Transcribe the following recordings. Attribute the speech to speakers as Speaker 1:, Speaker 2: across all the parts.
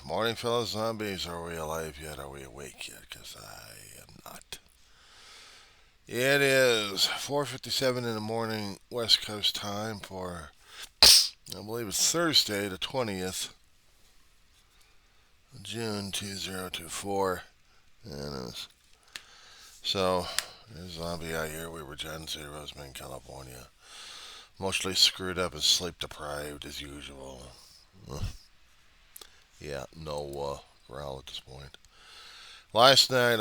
Speaker 1: Morning, fellow zombies. Are we alive yet? Are we awake yet? Because I am not. It is 4:57 in the morning, West Coast time for, I believe it's Thursday, the 20th of June 2024. So, there's a zombie out here. We were Gen Zeros in California. Mostly screwed up and sleep deprived as usual. Yeah, no growl at this point. Last night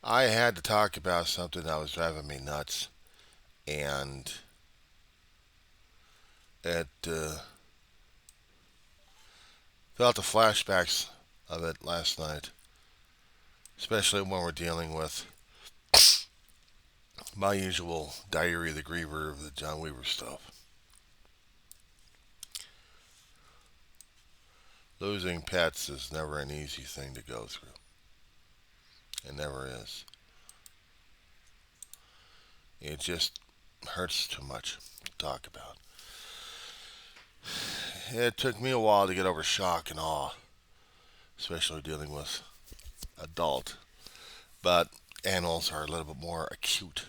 Speaker 1: I had to talk about something that was driving me nuts, and it felt the flashbacks of it last night, especially when we're dealing with my usual Diary of the Griever of the John Weaver stuff. Losing pets is never an easy thing to go through. It never is. It just hurts too much to talk about. It took me a while to get over shock and awe, especially dealing with adult. But animals are a little bit more acute.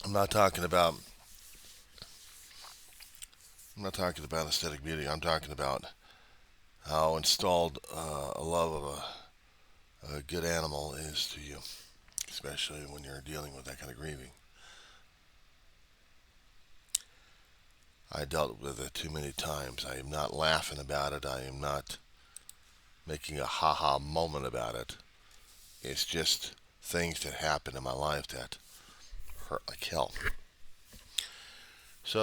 Speaker 1: I'm not talking about I'm not talking about aesthetic beauty. I'm talking about how installed a love of a good animal is to you, especially when you're dealing with that kind of grieving. I dealt with it too many times. I am not laughing about it. I am not making a ha-ha moment about it. It's just things that happen in my life that hurt like hell. So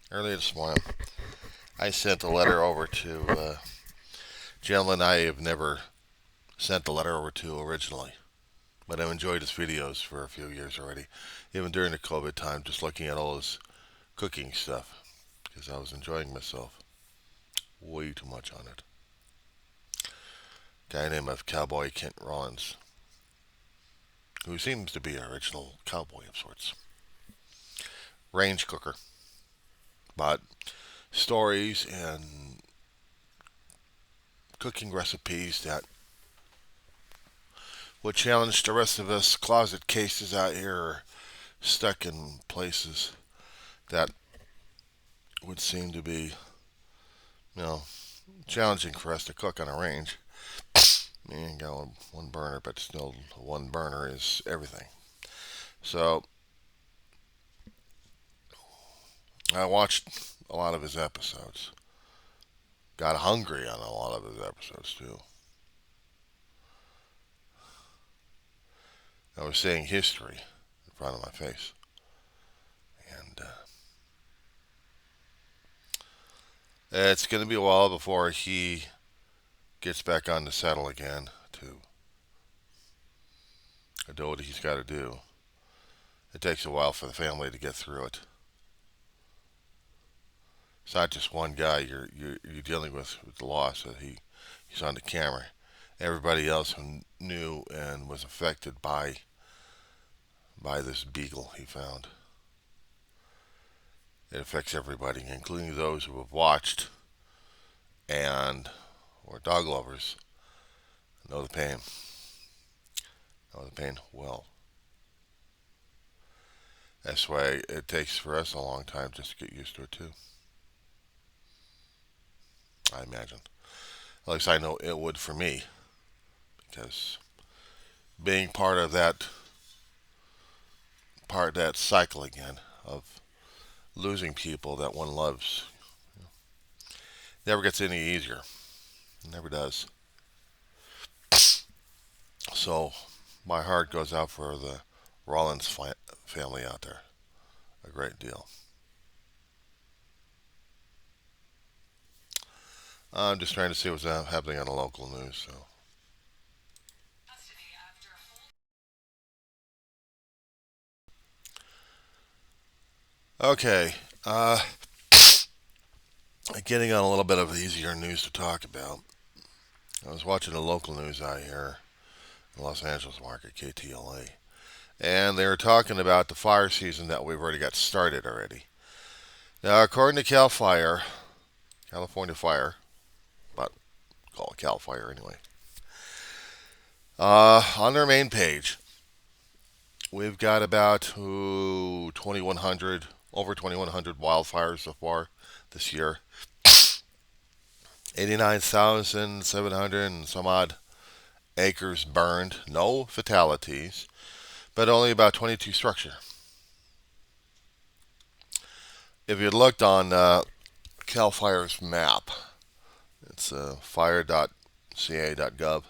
Speaker 1: early this morning, I sent a letter over to a gentleman I have never sent the letter over to originally. But I've enjoyed his videos for a few years already, even during the COVID time, just looking at all his cooking stuff, because I was enjoying myself way too much on it. Guy named Cowboy Kent Rollins, who seems to be an original cowboy of sorts. Range cooker. But stories and cooking recipes that would challenge the rest of us closet cases out here stuck in places that would seem to be, you know, challenging for us to cook on a range. You ain't got one burner, but still one burner is everything. So I watched a lot of his episodes. Got hungry on a lot of his episodes too. I was seeing history in front of my face, and it's going to be a while before he gets back on the saddle again to do what he's got to do. It takes a while for the family to get through it. It's not just one guy you're dealing with the loss that he's on the camera. Everybody else who knew and was affected by this beagle he found. It affects everybody, including those who have watched and or dog lovers know the pain. Know the pain well. That's why it takes for us a long time just to get used to it too. I imagine. At least I know it would for me, because being part of that cycle again of losing people that one loves never gets any easier. It never does. So my heart goes out for the Rollins family out there a great deal. I'm just trying to see what's happening on the local news. So okay, getting on a little bit of easier news to talk about. I was watching the local news out here in the Los Angeles market, KTLA, and they were talking about the fire season that we've already got started already. Now, according to Cal Fire, California Fire, but call it Cal Fire anyway, on their main page, we've got about 2,100, over 2,100 wildfires so far this year. 89,700 and some odd acres burned. No fatalities, but only about 22 structure. If you looked on Cal Fire's map, it's fire.ca.gov,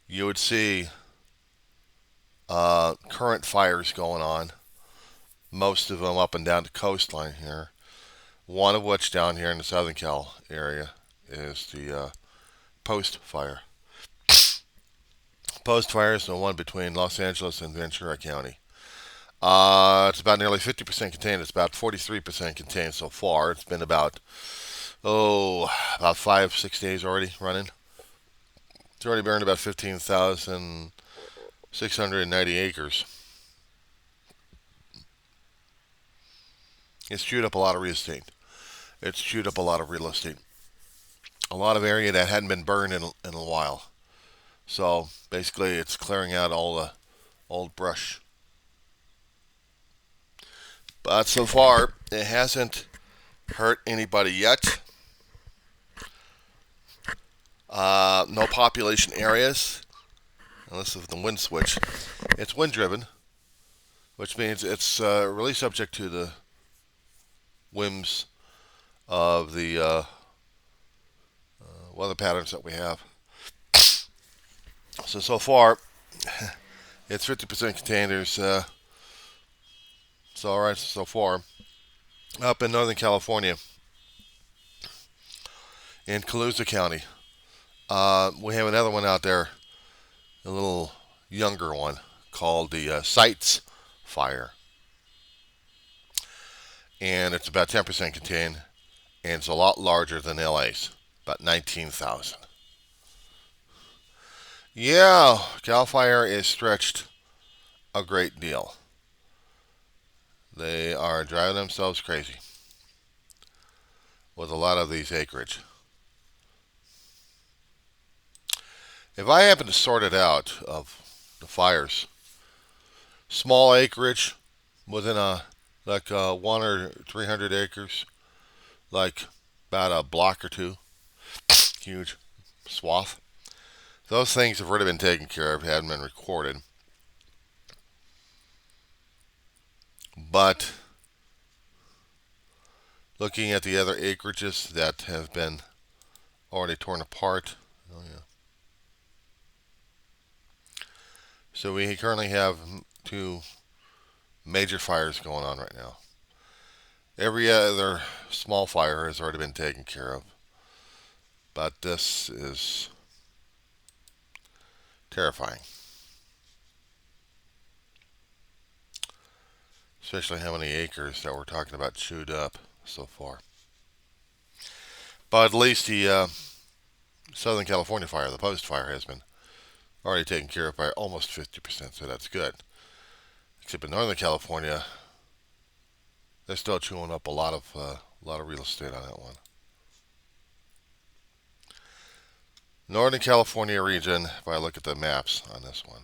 Speaker 1: you would see current fires going on, most of them up and down the coastline here. One of which down here in the Southern Cal area is the Post Fire. Post Fire is the one between Los Angeles and Ventura County. It's about nearly 50% contained. It's about 43% contained so far. It's been about 5-6 days already running. It's already burned about 15,690 acres. It's chewed up a lot of real estate. It's chewed up a lot of real estate. A lot of area that hadn't been burned in a while. So basically, it's clearing out all the old brush. But so far, it hasn't hurt anybody yet. No population areas, unless it's the wind switch. It's wind driven, which means it's really subject to the whims of the weather patterns that we have. So far, it's 50% contained. It's all right so far. Up in Northern California, in Colusa County, we have another one out there, a little younger one, called the Sites Fire. And it's about 10% contained, and it's a lot larger than LA's, about 19,000. Yeah, Cal Fire is stretched a great deal. They are driving themselves crazy with a lot of these acreage. If I happen to sort it out of the fires, small acreage within like 1 or 300 acres, like about a block or two, huge swath. Those things have already been taken care of, hadn't been recorded. But looking at the other acreages that have been already torn apart, oh yeah. So we currently have 2 major fires going on right now. Every other small fire has already been taken care of. But this is terrifying. Especially how many acres that we're talking about chewed up so far. But at least the Southern California fire, the Post Fire, has been already taken care of by almost 50%, so that's good. Except in Northern California, they're still chewing up a lot of real estate on that one. Northern California region, if I look at the maps on this one,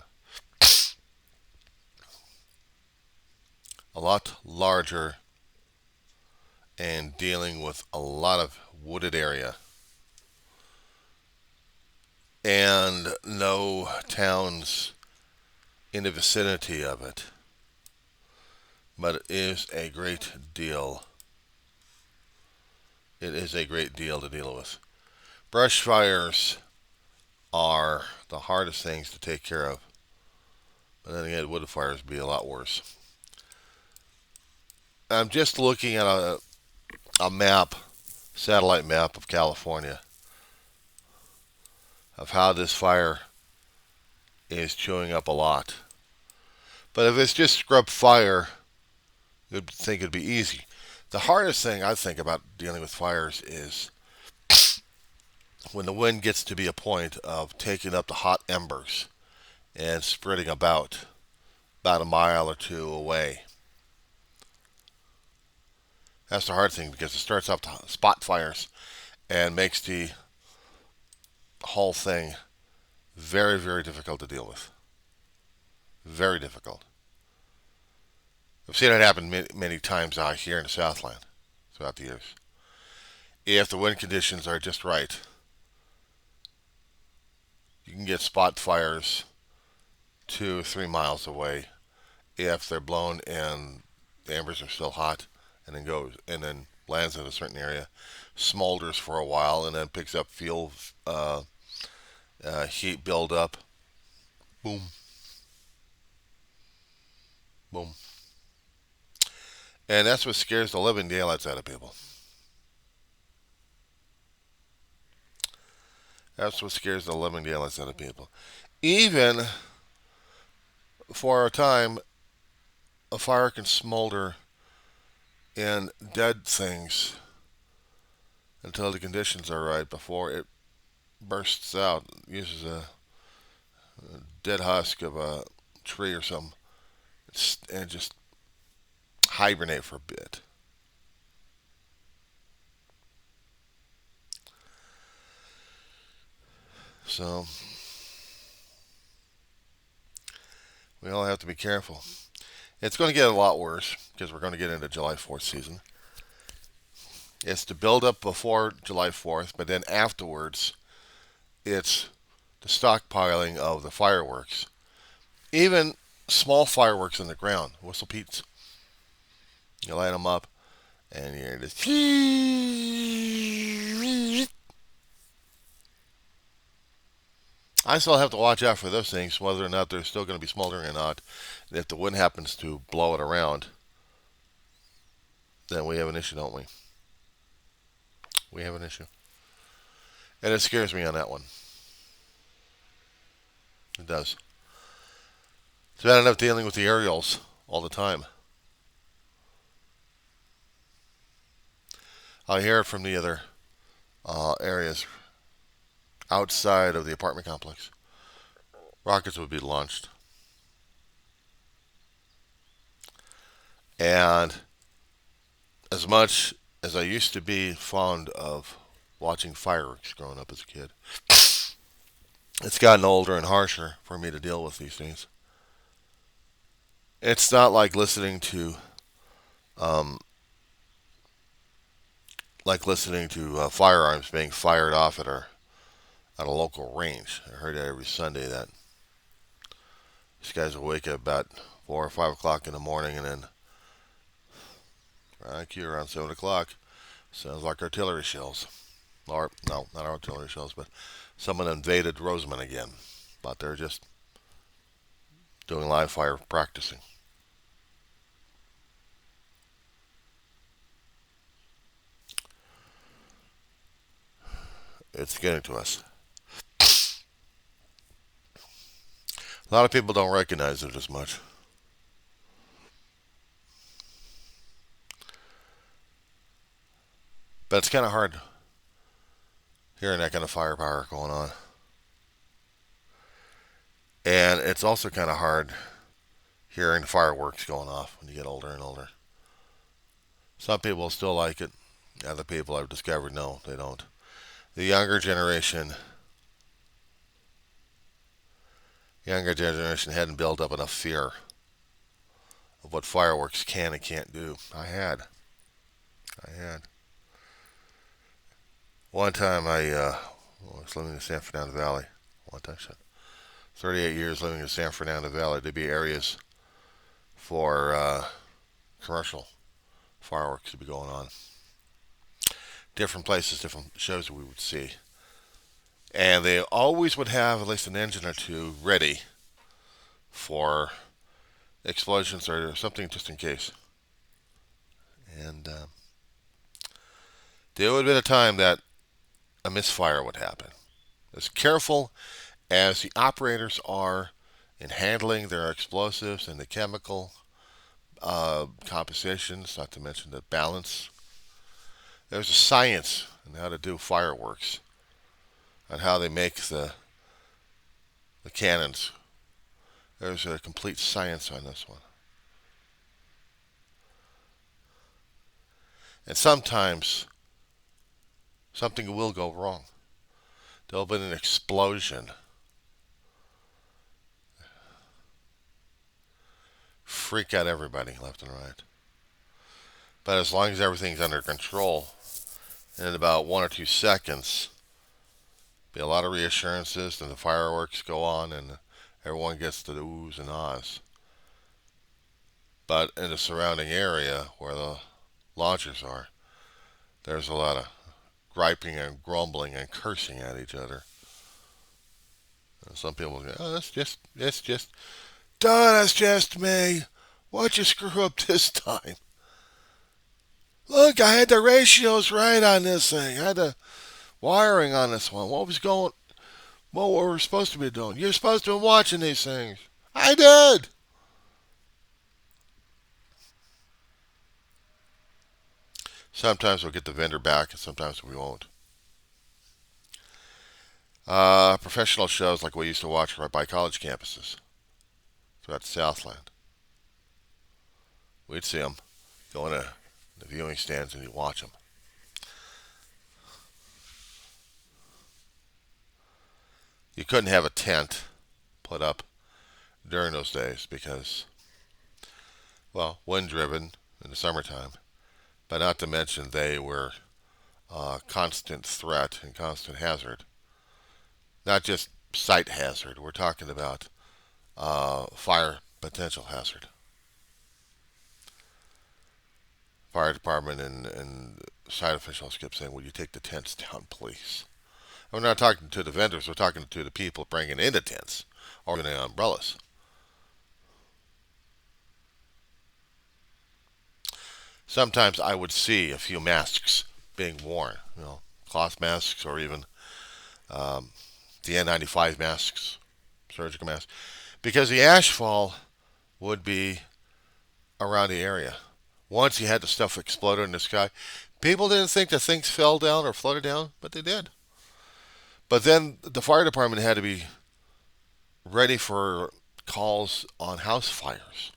Speaker 1: a lot larger and dealing with a lot of wooded area and no towns in the vicinity of it. But it is a great deal. It is a great deal to deal with. Brush fires are the hardest things to take care of. But then again, wood fires would be a lot worse. I'm just looking at a map, satellite map of California, of how this fire is chewing up a lot. But if it's just scrub fire, you'd think it'd be easy. The hardest thing I think about dealing with fires is when the wind gets to be a point of taking up the hot embers and spreading about a mile or two away. That's the hard thing because it starts up to spot fires and makes the whole thing very, very difficult to deal with. Very difficult. I've seen it happen many, many times out here in the Southland throughout the years. If the wind conditions are just right, you can get spot fires 2 or 3 miles away if they're blown and the embers are still hot, and then lands in a certain area, smolders for a while, and then picks up fuel, heat build up. Boom, boom, and that's what scares the living daylights out of people. That's what scares the living daylights out of people. Even for a time, a fire can smolder in dead things until the conditions are right before it bursts out. It uses a dead husk of a tree or something and just hibernate for a bit. So we all have to be careful. It's going to get a lot worse because we're going to get into July 4th season. It's to build up before July 4th, but then afterwards, it's the stockpiling of the fireworks. Even small fireworks in the ground, whistle peats. You light them up, and you're just. I still have to watch out for those things, whether or not they're still going to be smoldering or not. And if the wind happens to blow it around, then we have an issue, don't we? We have an issue. And it scares me on that one. It does. It's bad enough dealing with the aerials all the time. I hear it from the other areas outside of the apartment complex. Rockets would be launched. And as much as I used to be fond of watching fireworks growing up as a kid, it's gotten older and harsher for me to deal with these things. It's not um, listening to firearms being fired off at a local range. I heard that every Sunday that these guys will wake up about 4 or 5 o'clock in the morning, and then around 7 o'clock, sounds like artillery shells. Or no, not artillery shells, but someone invaded Roseman again. But they're just doing live fire practicing. It's getting to us. A lot of people don't recognize it as much. But it's kind of hard hearing that kind of firepower going on. And it's also kind of hard hearing the fireworks going off when you get older and older. Some people still like it. Other people I've discovered, no, they don't. The younger generation hadn't built up enough fear of what fireworks can and can't do. I had. One time I was living in the San Fernando Valley. One time, 38 years living in the San Fernando Valley. There'd be areas for commercial fireworks to be going on. Different places, different shows we would see. And they always would have at least an engine or two ready for explosions or something just in case. And there would have been a time that a misfire would happen. As careful as the operators are in handling their explosives and the chemical compositions, not to mention the balance, there's a science in how to do fireworks and how they make the cannons There's a complete science on this one. And sometimes something will go wrong. There'll be an explosion. Freak out everybody left and right. But as long as everything's under control, in about 1 or 2 seconds, be a lot of reassurances, and the fireworks go on, and everyone gets the oohs and ahs. But in the surrounding area where the launchers are, there's a lot of griping and grumbling and cursing at each other. And some people go, "Oh, that's just me. Why'd you screw up this time? Look, I had the ratios right on this thing. I had the wiring on this one. What were we supposed to be doing? You're supposed to be watching these things. I did." Sometimes we'll get the vendor back, and sometimes we won't. Professional shows like we used to watch right by college campuses throughout the Southland. We'd see them go into the viewing stands and you'd watch them. You couldn't have a tent put up during those days because, well, wind driven in the summertime, but not to mention they were a constant threat and constant hazard. Not just sight hazard, we're talking about fire potential hazard. Fire department and site officials kept saying, "Will you take the tents down, please?" We're not talking to the vendors, we're talking to the people bringing in the tents or the umbrellas. Sometimes I would see a few masks being worn, cloth masks or even the N95 masks, surgical masks, because the ashfall would be around the area. Once you had the stuff exploded in the sky, people didn't think that things fell down or floated down, but they did. But then the fire department had to be ready for calls on house fires.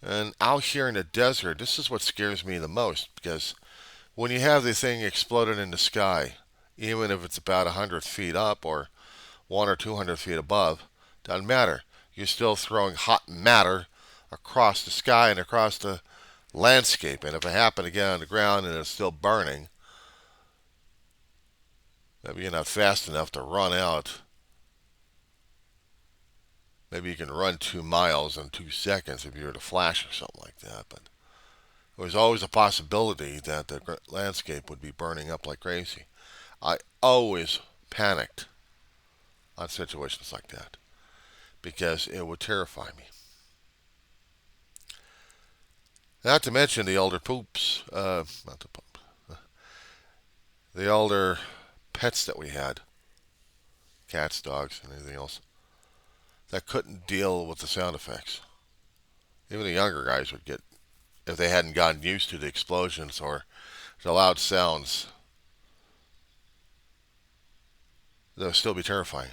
Speaker 1: And out here in the desert, this is what scares me the most because when you have the thing exploded in the sky, even if it's about 100 feet up or 1 or 200 feet above, doesn't matter. You're still throwing hot matter across the sky and across the landscape. And if it happened to get on the ground and it's still burning, maybe you're not fast enough to run out. Maybe you can run 2 miles in 2 seconds if you were to flash or something like that. But there was always a possibility that the landscape would be burning up like crazy. I always panicked on situations like that because it would terrify me. Not to mention the older the older pets that we had, cats, dogs, and anything else, that couldn't deal with the sound effects. Even the younger guys would get, if they hadn't gotten used to the explosions or the loud sounds, they'll still be terrifying.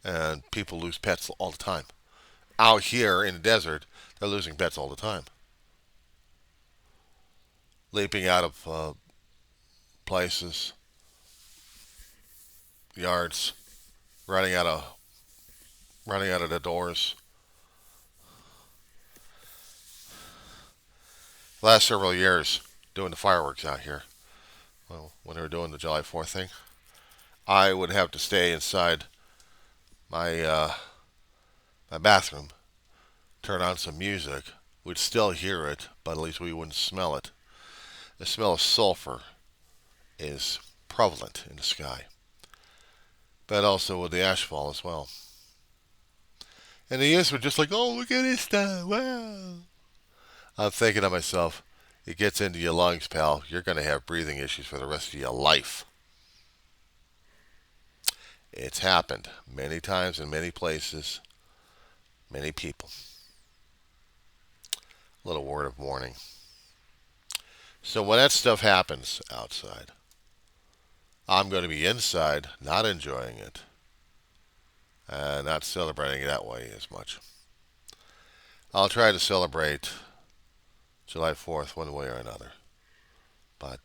Speaker 1: And people lose pets all the time. Out here in the desert, they're losing pets all the time. Leaping out of places, yards, running out of the doors. Last several years, doing the fireworks out here, well, when they were doing the July 4th thing, I would have to stay inside my my bathroom, turn on some music. We'd still hear it, but at least we wouldn't smell it. The smell of sulfur is prevalent in the sky, but also with the ashfall as well. And the youth were just like, "Oh, look at this stuff! Wow!" I'm thinking to myself, it gets into your lungs, pal. You're going to have breathing issues for the rest of your life. It's happened many times in many places, many people. A little word of warning. So when that stuff happens outside, I'm going to be inside, not enjoying it. not celebrating that way as much. I'll try to celebrate July 4th one way or another, but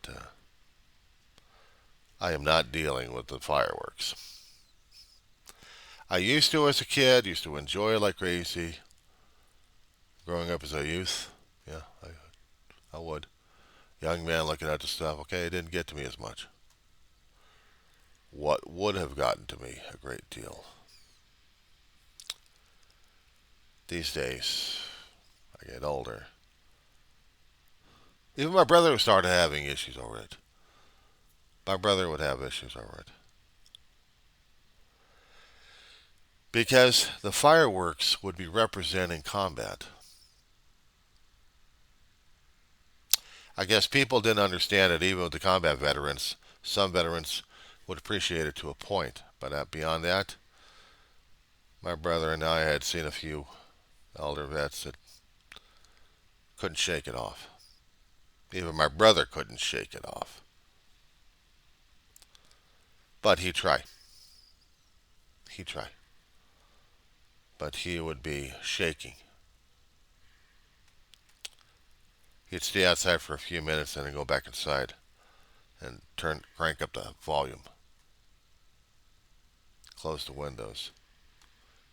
Speaker 1: I am not dealing with the fireworks. I used to as a kid, used to enjoy it like crazy. Growing up as a youth, yeah, I would. Young man looking at the stuff, okay, it didn't get to me as much. What would have gotten to me a great deal these days, I get older. Even my brother started having issues over it. My brother would have issues over it. Because the fireworks would be representing combat. I guess people didn't understand it, even with the combat veterans. Some veterans would appreciate it to a point, but beyond that, my brother and I had seen a few elder vets that couldn't shake it off. Even my brother couldn't shake it off. But he'd try. He'd try. But he would be shaking. He'd stay outside for a few minutes and then go back inside and crank up the volume, close the windows.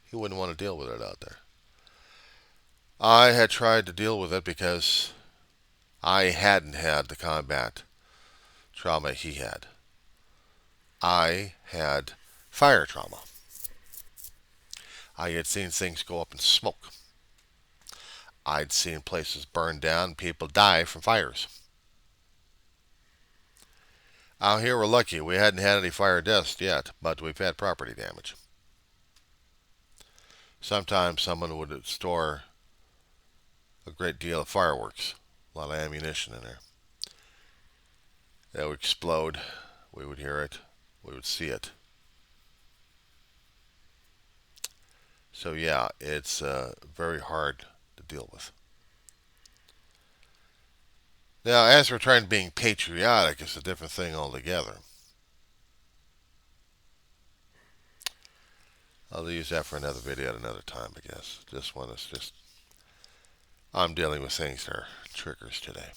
Speaker 1: He wouldn't want to deal with it out there. I had tried to deal with it because I hadn't had the combat trauma he had. I had fire trauma. I had seen things go up in smoke. I'd seen places burn down, people die from fires. Out here we're lucky. We hadn't had any fire deaths yet, but we've had property damage. Sometimes someone would store a great deal of fireworks, a lot of ammunition in there. They would explode. We would hear it. We would see it. So yeah, it's very hard to deal with. Now, as for trying to being patriotic, it's a different thing altogether. I'll use that for another video at another time, I guess. This one is just, I'm dealing with things that are triggers today.